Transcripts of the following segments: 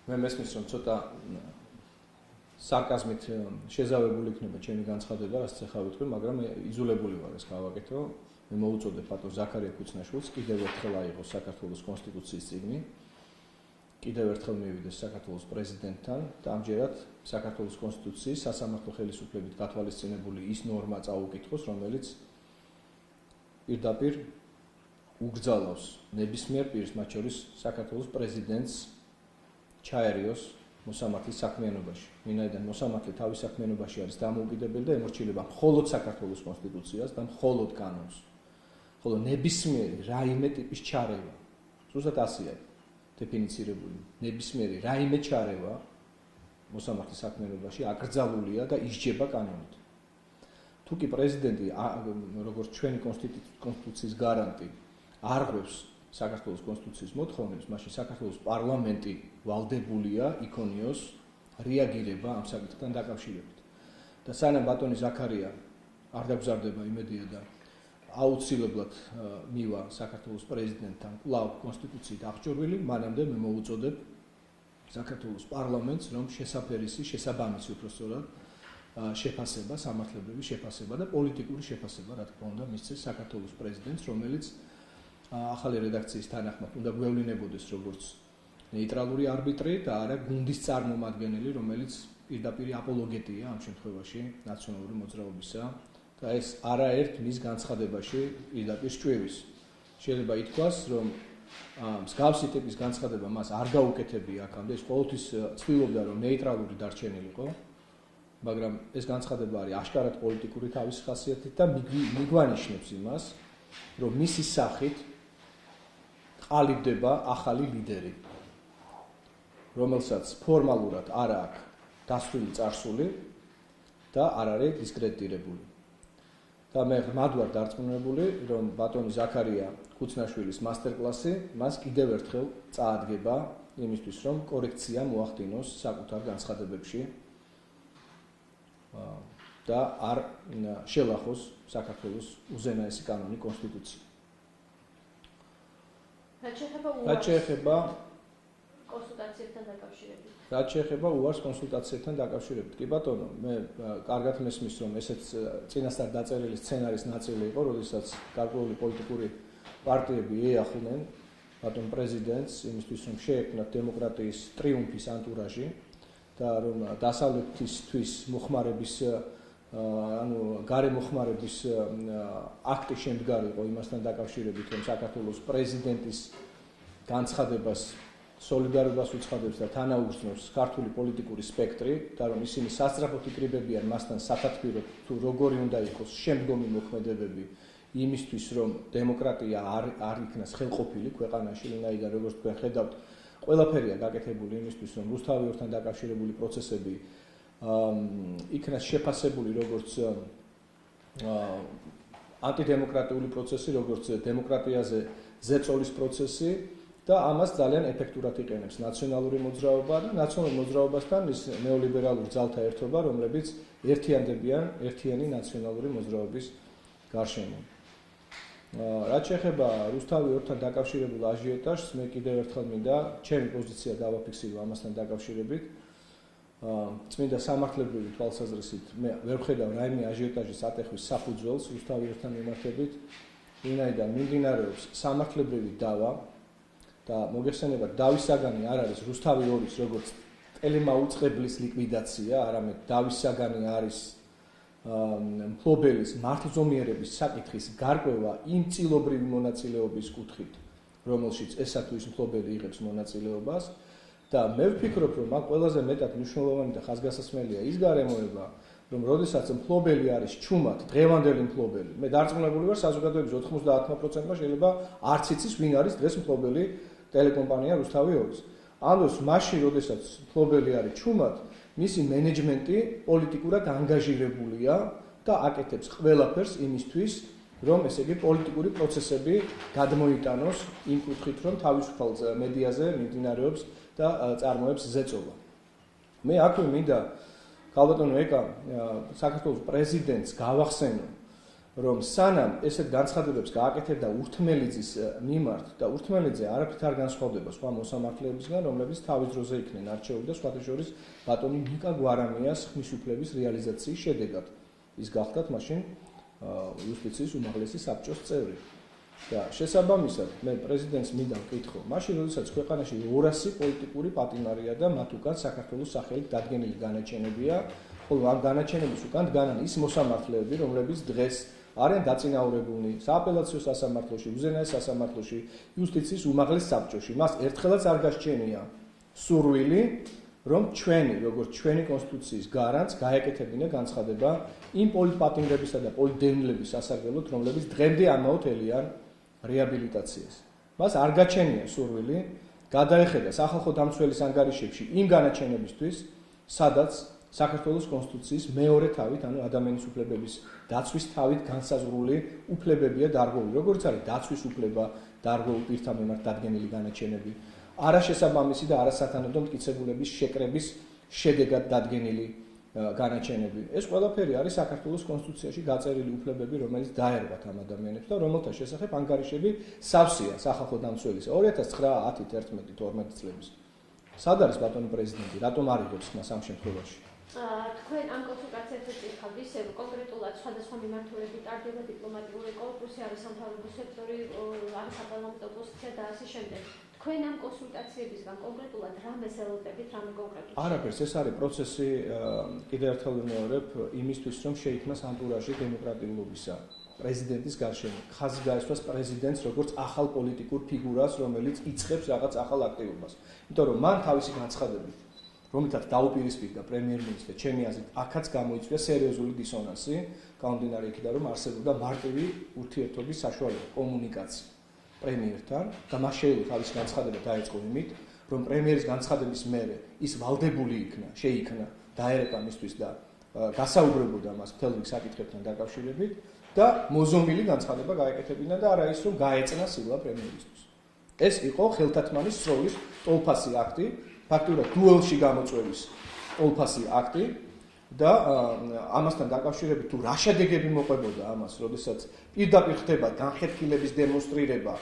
მე მესმის რომ ცოტა სარკაზმით შეზავებული იქნება ჩემი განცხადება, რაც ახლა ვიტყვი, მაგრამ იზოლებული ვარ ეს გავაკეთო. მე მოუწოდე ბატონ ზაქარია ქუცნაშვილს კიდევ ერთხელ აიღოს საქართველოს კონსტიტუციის წიგნი. კიდევ ერთხელ მივიდეს საქართველოს პრეზიდენტთან და ამჯერად საქართველოს კონსტიტუციის სასამართლო ხელისუფლებით გათვალისწინებული ის ნორმა წაუკითხოს, რომელიც პირდაპირ უგრძალავს ნებისმიერ პირს, მათ შორის საქართველოს პრეზიდენტს ჩაერიოს მოსამართლის საქმიანობაში. ვინაიდან მოსამართლე თავის საქმიანობაში არის დამოუკიდებელი და ემორჩილება მხოლოდ საქართველოს კონსტიტუციას და მხოლოდ კანონს. ხოლო ნებისმიერი რაიმე ტიპის ჩარევა, ზუსტად ასეა დეფინიცირებული, ნებისმიერი რაიმე ჩარევა მოსამართლის საქმიანობაში აკრძალულია და ისჯება კანონით. თუ კი პრეზიდენტი, როგორც ჩვენი კონსტიტუციის გარანტი, არღვევს საქართველოს კონსტიტუციის მოთხოვნებს, მაშინ საქართველოს პარლამენტი ვალდებულია იქონიოს რეაგირება ამ საკითხთან დაკავშირებით. და სანამ ბატონი ზაქარია არ დაგზარდება იმედია და აუცილებლად მივა საქართველოს პრეზიდენტთან კვლავ კონსტიტუციით აღჭურვილი, მანამდე მე მოუწოდებ საქართველოს პარლამენტს, რომ შესაფერისი, შესაბამისი უпростоრად შეფასება, სამართლებრივი შეფასება და პოლიტიკური შეფასება, რა თქმა უნდა, მისცეს საქართველოს პრეზიდენტს, რომელიც ახალი რედაქციის თანახმად უნდა გვევლინებოდეს როგორც ნეიტრალური არბიტრი და არა გუნდის წარმომადგენელი, რომელიც პირდაპირ აპოლოგეტია ამ შემთხვევაში ნაციონალური მოძრაობისა და ეს არაერთ მის განცხადებაში პირდაპირ სჭვირის. შეიძლება ითქვას, რომ მსგავსი ტიპის განცხადება მას არ გაუკეთებია აქამდე, ის ყოველთვის ცდილობდა, რომ ნეიტრალური დარჩენილიყო, მაგრამ ეს განცხადება არის აშკარად პოლიტიკური თავის ხასიათით და მიგვანიშნებს იმას, რომ მისი სახით ყალიბდება ახალი ლიდერი, რომელსაც ფორმალურად არ აქვს დასვილი წარსული და არ არის დისკრედიტირებული. და მე ღრმად ვარ დარწმუნებული, რომ ბატონი ზაქარია ქუცნაშვილის მასტერკლასი მას კიდევ ერთხელ წაადგება იმისთვის, რომ კორექცია მოახდინოს საკუთარ განცხადებებში და არ შელახოს საქართველოს უზენაესი კანონი კონსტიტუცია. რაც შეეხება კონსულტაციებთან დაკავშირებით. რაც შეეხება უარს კონსულტაციებთან დაკავშირებით. კი ბატონო, მე კარგად მესმის, რომ ესეც წინასწარ დაწერილი სცენარის ნაწილი იყო, როდესაც გარკვეული პოლიტიკური პარტიები ეახნენ ბატონ პრეზიდენტს იმისთვის, რომ შეექმნათ დემოკრატიის ტრიუმფის ანტურაჟი და რომ დასავლეთისთვის მოხმარების ანუ გარე მოხმარების აქტი შემდგარიყო იმასთან დაკავშირებით, რომ საქართველოს პრეზიდენტის განცხადებას სოლიდარობას უცხადებს და თანაუგრძნობს ქართული პოლიტიკური სპექტრი და რომ ისინი სასწრაფოდ იკრიბებიან მასთან საფათბიროდ თუ როგორი უნდა იყოს შემდგომი მოქმედებები იმისთვის, რომ დემოკრატია არ იქნას ხელყოფილი ქვეყანაში, ვინაიდან როგორც თქვენ ხედავთ, ყველაფერია გაკეთებული იმისთვის, რომ რუსთავიორთან დაკავშირებული პროცესები იქნას შეფასებული როგორც ანტიდემოკრატიული პროცესი, როგორც დემოკრატიაზე ზეწოლის პროცესი და ამას ძალიან ეფექტურად იყენებს ნაციონალური მოძრაობა და ნაციონალურ მოძრაობასთან ის ნეოლიბერალური ძალთა ერთობა, რომლებიც ერთიანდებიან ერთიანი ნაციონალური მოძრაობის გარშემო. რაც შეეხება რუსთავიორთან დაკავშირებულ აჟიოტაჟს, მე კიდევ ერთხელ მინდა ჩემი პოზიცია დავაფიქსირო ამასთან დაკავშირებით. წმინდა სამართლებრივი თვალსაზრისით მე ვერ ვხედავ რაიმე აჟიოტაჟის ატეხვის საფუძველს რუსთავიორთან მიმართებით, ვინაიდან მიმდინარეობს სამართლებრივი დავა და მოგეხსენებათ, დავის საგანი არ არის რუსთავი 2-ის როგორც ტელემაუწყებლის ლიკვიდაცია, არამედ დავის საგანი არის მფლობელის მართლზომიერების საკითხის გარკვევა იმ წილობრივი მონაწილეობის კუთხით, რომელშიც ესა თუ ის მფლობელი იღებს მონაწილეობას და მე ვფიქრობ, რომ აქ ყველაზე მეტად მნიშვნელოვანი და ხაზგასასმელია ის გარემოება, რომ როდესაც მფლობელი არის ჩუმად, დღევანდელი მფლობელი, მე დარწმუნებული ვარ, საზოგადოების 90% შეიძლება არც იცის, ვინ არის დღეს მფლობელი ტელეკომპანია რუსთავი 2-ის. ანუ მაშინ, როდესაც მფლობელი არის ჩუმად, მისი მენეჯმენტი პოლიტიკურად ანგაჟირებულია და აკეთებს ყველაფერს იმისთვის, რომ ესე იგი პოლიტიკური პროცესები გადმოიტანოს იმ კუთხით, რომ თავისუფალ მედიაზე მიმდინარეობს და წარმოებს ზეწოლა. მე აქვე მინდა ქალბატონო ეკა საქართველოს პრეზიდენტს გავახსენო რომ სანამ ესეთ განცხადებებს გააკეთებდა ურთმელიძის მიმართ და ურთმელიძე არაფრით არ განსხვავდება სხვა მოსამართლეებისგან, რომლებიც თავის დროზე იქნენ არჩეული და სხვათა შორის ბატონი ნიკა გვარამიას ხმისუფლების რეალიზაციის შედეგად ის გახდათ მაშინ იუსტიციის უმაღლესი საბჭოს წევრი. და შესაბამისად მე პრეზიდენტს მინდა ვკითხო, მაშინ როდესაც ქვეყანაში 200 პოლიტიკური პატიმარია და მათ უკან საქართველოს სახელით დადგენილი განაჩენებია, ხოლო ამ განაჩენების უკან დგანან ის მოსამართლეები, რომლებიც დღეს არიან დაწინაურებულნი სააპელაციო სასამართლოში, უზენაეს სასამართლოში, იუსტიციის უმაღლეს საბჭოში. მას ერთხელაც არ გასჩენია სურვილი, რომ ჩვენი, როგორც ჩვენი კონსტიტუციის გარანტს გაეკეთებინა განცხადება იმ პოლიტპატიმრებისა და პოლიტდევნილების სასარგებლოდ, რომლებიც დღემდე ამაოდ ელიან რეაბილიტაციას. მას არ გაჩენია სურვილი გადაეხედა სახალხო დამცველის ანგარიშებში იმ განაჩენებისთვის, სადაც საქართველოს კონსტიტუციის მეორე თავით, ანუ ადამიანის უფლებების დაცვის თავით განსაზღვრული უფლებებია დარღვეული, როგორც არის დაცვის უფლება, დარღვეულ პირთა მიმართ დადგენილი განაჩენები, არაშესაბამისი და არასათანადო მტკიცებულების შეკრების შედეგად დადგენილი განაჩენები. ეს ყველაფერი არის საქართველოს კონსტიტუციაში გაწერილი უფლებები, რომელიც დაერბათ ამ ადამიანებს და რომელთა შესახებ ანგარიშები სავსეა სახალხო დამცველის 2009, 10, 11, 12 წლების. სად არის ბატონო პრეზიდენტი, რატომ არ იღებს მას ამ შემთხვევაში? თქვენ ამ კონსულტაციებზე წიხავთ ისევ კონკრეტულად სხვადასხვა მიმართულებით ტარდება დიპლომატიური კორპუსი, არის სამთავრობო სექტორი, არის საპარლამენტო ოპოზიცია და ასე შემდეგ. თქვენ ამ კონსულტაციებისგან კონკრეტულად რამეს ელოდებით, რამე კონკრეტულად? არაფერს, ეს არის პროცესი, კიდევ ერთხელ ვიმეორებ, იმისთვის, რომ შეიქმნას ანტურაჟი დემოკრატიულობისა. პრეზიდენტის გარშემო ხაზი გაესვას პრეზიდენტს როგორც ახალ პოლიტიკურ ფიგურას, რომელიც იწყებს რაღაც ახალ აქტივობას. იმიტომ რომ მან თავისი განცხადებით, რომელთაც დაუპირისპირდა პრემიერ-მინისტრი, ჩემი აზრით, აქაც გამოიწვია სერიოზული დისონანსი, გამომდინარე იქიდან, რომ არსებობდა მარტივი ურთიერთობის საშუალება, კომუნიკაცია პრემიერთან და მას შეიძლება თავისი განცხადება დაეწყო იმით, რომ პრემიერის განცხადების მერე ის ვალდებული შეიქნა დაერეკა მისთვის და გასაუბრებოდა მას მთელ რიგ საკითხებთან დაკავშირებით და მოზომილი განცხადება გაეკეთებინა და არა ის, რომ გაეწნა სილა პრემიერისთვის. ეს იყო ხელთათმანის სროლის ტოლფასი აქტი, ფაქტურად დუელში გამოწვევის ტოლფასი აქტი და ამასთან დაკავშირებით თუ რა შედეგები მოყვებოდა ამას, როდესაც პირდაპირ ხდება განხეთქილების დემონსტრირება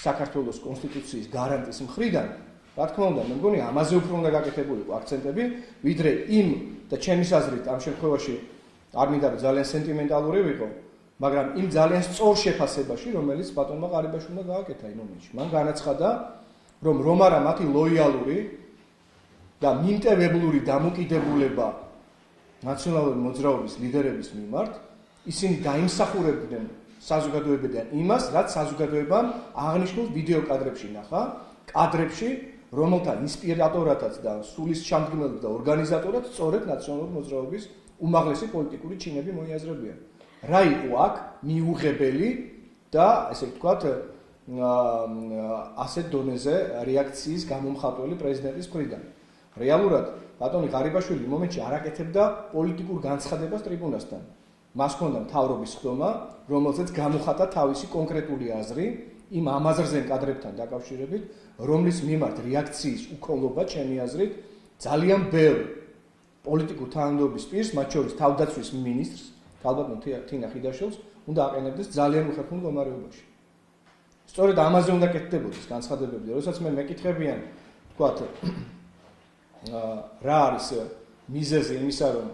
საქართველოს კონსტიტუციის გარანტის მხრიდან, რა თქმა უნდა, მე მგონი ამაზე უფრო უნდა გაკეთებულიყო აქცენტები, ვიდრე იმ და ჩემის აზრით ამ შემთხვევაში არ მინდა რომ ძალიან სენტიმენტალური ვიყო, მაგრამ იმ ძალიან სწორ შეფასებაში, რომელიც ბატონმა ყარიბაშვილმა გააკეთა იმ მომენტში. მან განაცხადა, რომ რომ არა მათი ლოიალური და მიმტევებლური დამოკიდებულება ნაციონალური მოძრაობის ლიდერების მიმართ, ისინი დაიმსახურებდნენ საზოგადოებიდან იმას, რაც საზოგადოებამ აღნიშნულ ვიდეო კადრებში ნახა, კადრებში, რომელთა ინსპირატორადაც და სულის ჩამდგმელად და ორგანიზატორად სწორედ ნაციონალური მოძრაობის უმაღლესი პოლიტიკური ჩინები მოიაზრებიან. რა იყო აქ მიუღებელი და ესე ვთქვათ ასეთ დონეზე რეაქციის გამომხატველი პრეზიდენტის მხრიდან. რეალურად ბატონი ღარიბაშვილი იმ მომენტში არ აკეთებდა პოლიტიკურ განცხადებას ტრიბუნასთან. მას ჰქონდა მთავრობის ხდომა, რომელზეც გამოხატა თავისი კონკრეტული აზრი იმ ამაზრზენ კადრებთან დაკავშირებით, რომლის მიმართ რეაქციის უქონლობა, ჩემი აზრით, ძალიან ბევრი პოლიტიკურ თანამდებობის პირს, მათ შორის თავდაცვის მინისტრს, ალბათ თინა ხიდაშვილს, უნდა აყენებდეს ძალიან უხერხემლო მდგომარეობაში. სწორედ ამაზე უნდა კეთდებოდეს განცხადებები, როდესაც მე მეკითხებიან, თქვათ, რა არის მიზეზი იმისა, რომ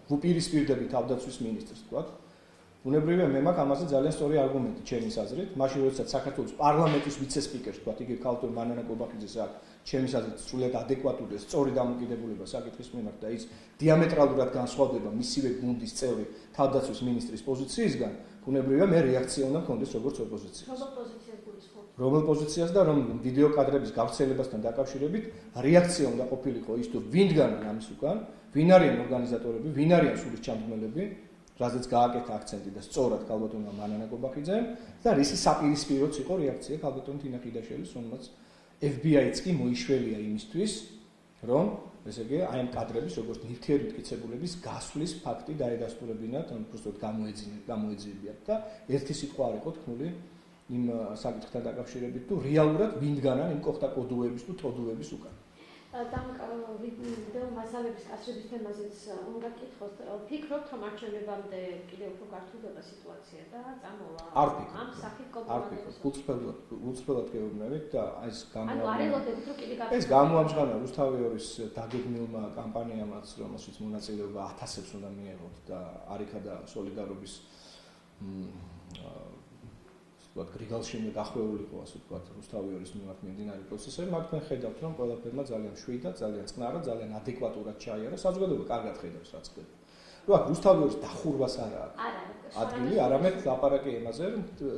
ვუპირისპირდები თავდაცვის მინისტრს, თქვათ. უნებრივია მე მაქვს ამაზე ძალიან სწორი არგუმენტი ჩემის აზრით, მაშინ როდესაც საქართველოს პარლამენტის ვიცე-სპიკერს, თქვათ, იგი ქალბატონ მანანა კობახიძეს აქვს, ჩემის აზრით, სრულიად ადეკვატური და სწორი დამოკიდებულება საკითხის მიმართ და ის დიამეტრალურად განსხვავდება მისივე გუნდის წევრი თავდაცვის მინისტრის პოზიციისგან, უნებრივია მე რეაქცია უნდა მქონდეს როგორც ოპოზიციას. რომელ პოზიციას გულისხმობთ? რომელ პოზიციას და რომ ვიდეო კადრების გავრცელებასთან დაკავშირებით რეაქცია უნდა ყოფილიყო ის თუ ვინდგან ამის უკან, ვინ არიან ორგანიზატორები, ვინ არიან სულის ჩამდგმელები, რაზეც გააკეთა აქცენტი და სწორად ქალბატონმა მანანა კობახიძემ და რისი საპირისპიროც იყო რეაქცია ქალბატონ თინა ხიდაშვილის, რომელმაც FBI-ც კი მოიშველია იმისთვის, რომ ესე იგი აი ამ კადრების როგორც ნივთიერი მტკიცებულების გასვლის ფაქტი დაედასტურებინათ, ან უბრალოდ გამოეძიებიათ და ერთი სიტყვა არ იყო თქმული იმ საკითხთან დაკავშირებით თუ რეალურად ვინდგანან იმ კოხტა კოდუების თუ თოდუების უკან. ვიდეო მასალების კაცრების თემაზეც უნდა გკითხოთ. ფიქრობთ, რომ არჩევნებამდე კიდევ უფრო გართულდება სიტუაცია და წამოვა ამ სახით კომპანიების? უცბად გეუბნებით და ეს ანუ არ ელოდებით, რომ კიდე ეს გამოამჟღავნა რუსთავიორის დაგეგმილმა კამპანიამაც, რომელშიც მონაწილეობა 1000-ს უნდა მიიღოთ და არიქა და სოლიდარობის გრიგალში უნდა დახვეულიყო, ასე ვთქვათ, რუსთავიორის მიმართ მიმდინარე პროცესები, მაგრამ თქვენ ხედავთ, რომ ყველაფერმა ძალიან შვიდად, ძალიან წყნარად, ძალიან ადეკვატურად ჩაიარა. საზოგადოება კარგად ხედავს, რაც ხდება. რო აქ რუსთავიორის დახურვას არ აქვს. ადვილი, არამედ ლაპარაკი იმაზე,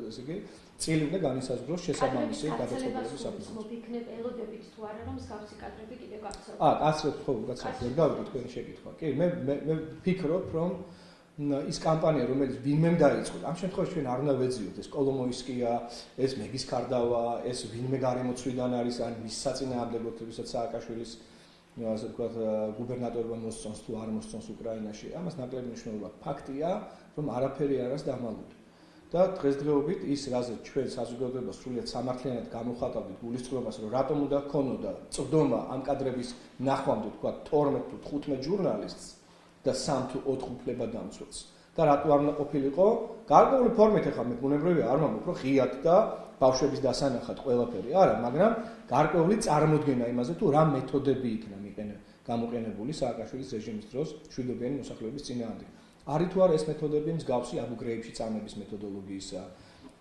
ესე იგი, წილი უნდა განისაზღვროს შესაბამისი გადაწყვეტილების საფუძველზე. მოფიქნებ ელოდებით თუ არა, რომ მსგავსი კადრები კიდევ გაქცევს. კაცრებს ხო, კაცრებს ვერ გავიგე თქვენი შეკითხვა. კი, მე ვფიქრობ, რომ ის კამპანია, რომელიც ვინმემ დაიწყო, ამ შემთხვევაში ჩვენ არ უნდა ვეძიოთ, ეს კოლომოისკია, ეს მეგის კარდავა, ეს ვინმე გარემოცვიდან არის, ან მის საწინააღმდეგოდ, ვისაც სააკაშვილის, ასე ვთქვათ, გუბერნატორობა მოსწონს თუ არ მოსწონს უკრაინაში. ამას ნაკლები მნიშვნელობა. ფაქტია, რომ არაფერი არ არის დამალული. და დღესდღეობით ის, რაზეც ჩვენ საზოგადოება სრულიად სამართლიანად გამოხატავდით გულისწყრობას, რომ რატომ უნდა ჰქონოდა წვდომა ამ კადრების ნახვამდე, ვთქვათ, 12 თუ 15 ჟურნალისტს და 3 თუ 4 უფლებადამცველს. და რატო არ უნდა ყოფილიყო? გარკვეული ფორმით ახლა მე ბუნებრივია არ ვამბობ, რომ ღიად და ბავშვების დასანახად ყველაფერი. არა, მაგრამ გარკვეული წარმოდგენა იმაზე, თუ რა მეთოდები იქნა გამოყენებული სააკაშვილის რეჟიმის დროს მშვიდობიანი მოსახლეობის წინააღმდეგ. არის თუ არა ეს მეთოდები მსგავსი აბუ გრეიბში წამების მეთოდოლოგიისა,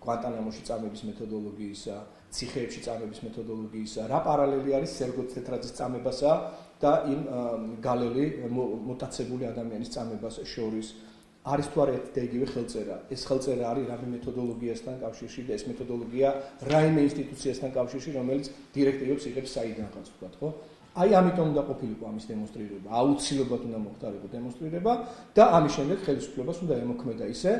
გვანტანამოში წამების მეთოდოლოგიისა, ციხეებში წამების მეთოდოლოგიისა, რა პარალელი არის სერგო თეთრაძის წამებასა და იმ გალელი მუტაცებული ადამიანის წამებას შორის. არის თუ არა ერთი და იგივე ხელწერა. ეს ხელწერა არის რამე მეთოდოლოგიასთან კავშირში და ეს მეთოდოლოგია რაიმე ინსტიტუციასთან კავშირში, რომელიც დირექტივებს იღებს საიდანღაც, ვთქვათ, ხო? აი ამიტომ უნდა ყოფილიყო ამის დემონსტრირება, აუცილებლად უნდა მოხდარიყო დემონსტრირება და ამის შემდეგ ხელისუფლებას უნდა ემოქმედა ისე,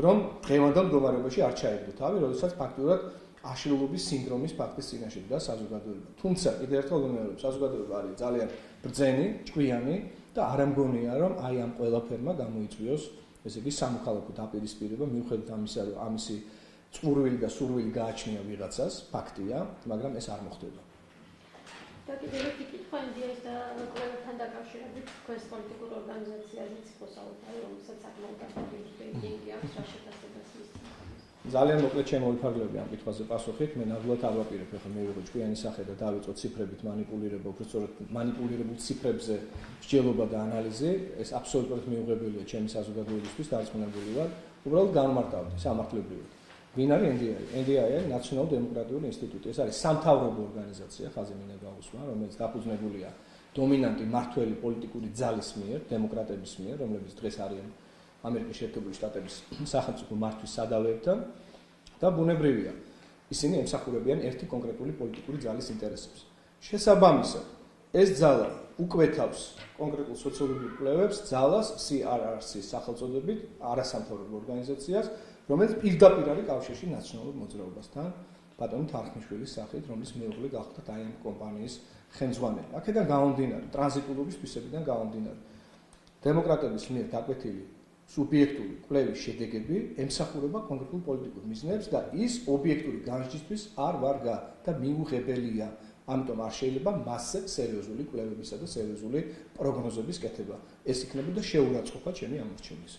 რომ დღევანდელ მდგომარეობაში არ ჩაეგდო თავი, როდესაც ფაქტურად აშლილობის სინდრომის ფაქტის წინაშე დგას საზოგადოება. თუმცა კიდევ ერთხელ ვიმეორებ, საზოგადოება არის ძალიან ბრძენი, ჭკვიანი და არ ამგონია, რომ აი ამ ყველაფერმა გამოიწვიოს, ესე იგი, სამოქალაქო დაპირისპირება, მიუხედავად ამისა, რომ ამისი წყურვილი და სურვილი გააჩნია ვიღაცას, ფაქტია, მაგრამ ეს არ მოხდება. და კიდევ ერთი კითხვა ინდიას და კვლევებთან დაკავშირებით, თქვენს პოლიტიკურ ორგანიზაციაზეც ხოსაუბრა, რომელსაც საკმაოდ დაფუძნებული რეიტინგი აქვს, რა შეფასებას მისცემთ? ძალიან მოკლედ შემოვიფარგლები ამ კითხვაზე პასუხით. მე ნამდვილად არ ვაპირებ, ახლა მე ვიღო ჭკვიანი სახე და დავიწყო ციფრებით манипуლირება, უბრალოდ манипуლირებულ ციფრებზე მსჯელობა და ანალიზი, ეს აბსოლუტურად მიუღებელია ჩემი საზოგადოებისთვის, დარწმუნებული ვარ. უბრალოდ განმარტავდი სამართლებრივად. ვინ არის NDI? NDI არის ნაციონალური დემოკრატიული ინსტიტუტი. ეს არის სამთავრობო ორგანიზაცია, ხაზი მინდა გავუსვა, რომელიც დაფუძნებულია დომინანტი მართველი პოლიტიკური ძალის მიერ, დემოკრატების მიერ, რომლებიც დღეს არიან ამერიკის შეერთებული შტატების სახელმწიფო მართვის სადავეებთან და ბუნებრივია. ისინი ემსახურებიან ერთი კონკრეტული პოლიტიკური ძალის ინტერესებს. შესაბამისად, ეს ძალა უკვეთავს კონკრეტულ სოციოლოგიურ კვლევებს, ძალას CRRC სახელწოდებით, არასამთავრობო ორგანიზაციას, რომელიც პირდაპირ არის კავშირში ნაციონალურ მოძრაობასთან, ბატონი თარხნიშვილის სახით, რომლის მეუღლე გახდა აი ამ კომპანიის ხელმძღვანელი. აქედან გამომდინარე, ტრანზიტულობის თვისებიდან გამომდინარე, დემოკრატების მიერ დაკვეთილი სუბიექტური კვლევის შედეგები ემსახურება კონკრეტულ პოლიტიკურ მიზნებს და ის ობიექტური განსჯისთვის არ ვარგა და მიუღებელია. ამიტომ არ შეიძლება მასზე სერიოზული კვლევებისა და სერიოზული პროგნოზების კეთება. ეს იქნებოდა შეურაცხყოფა ჩემი ამორჩენის.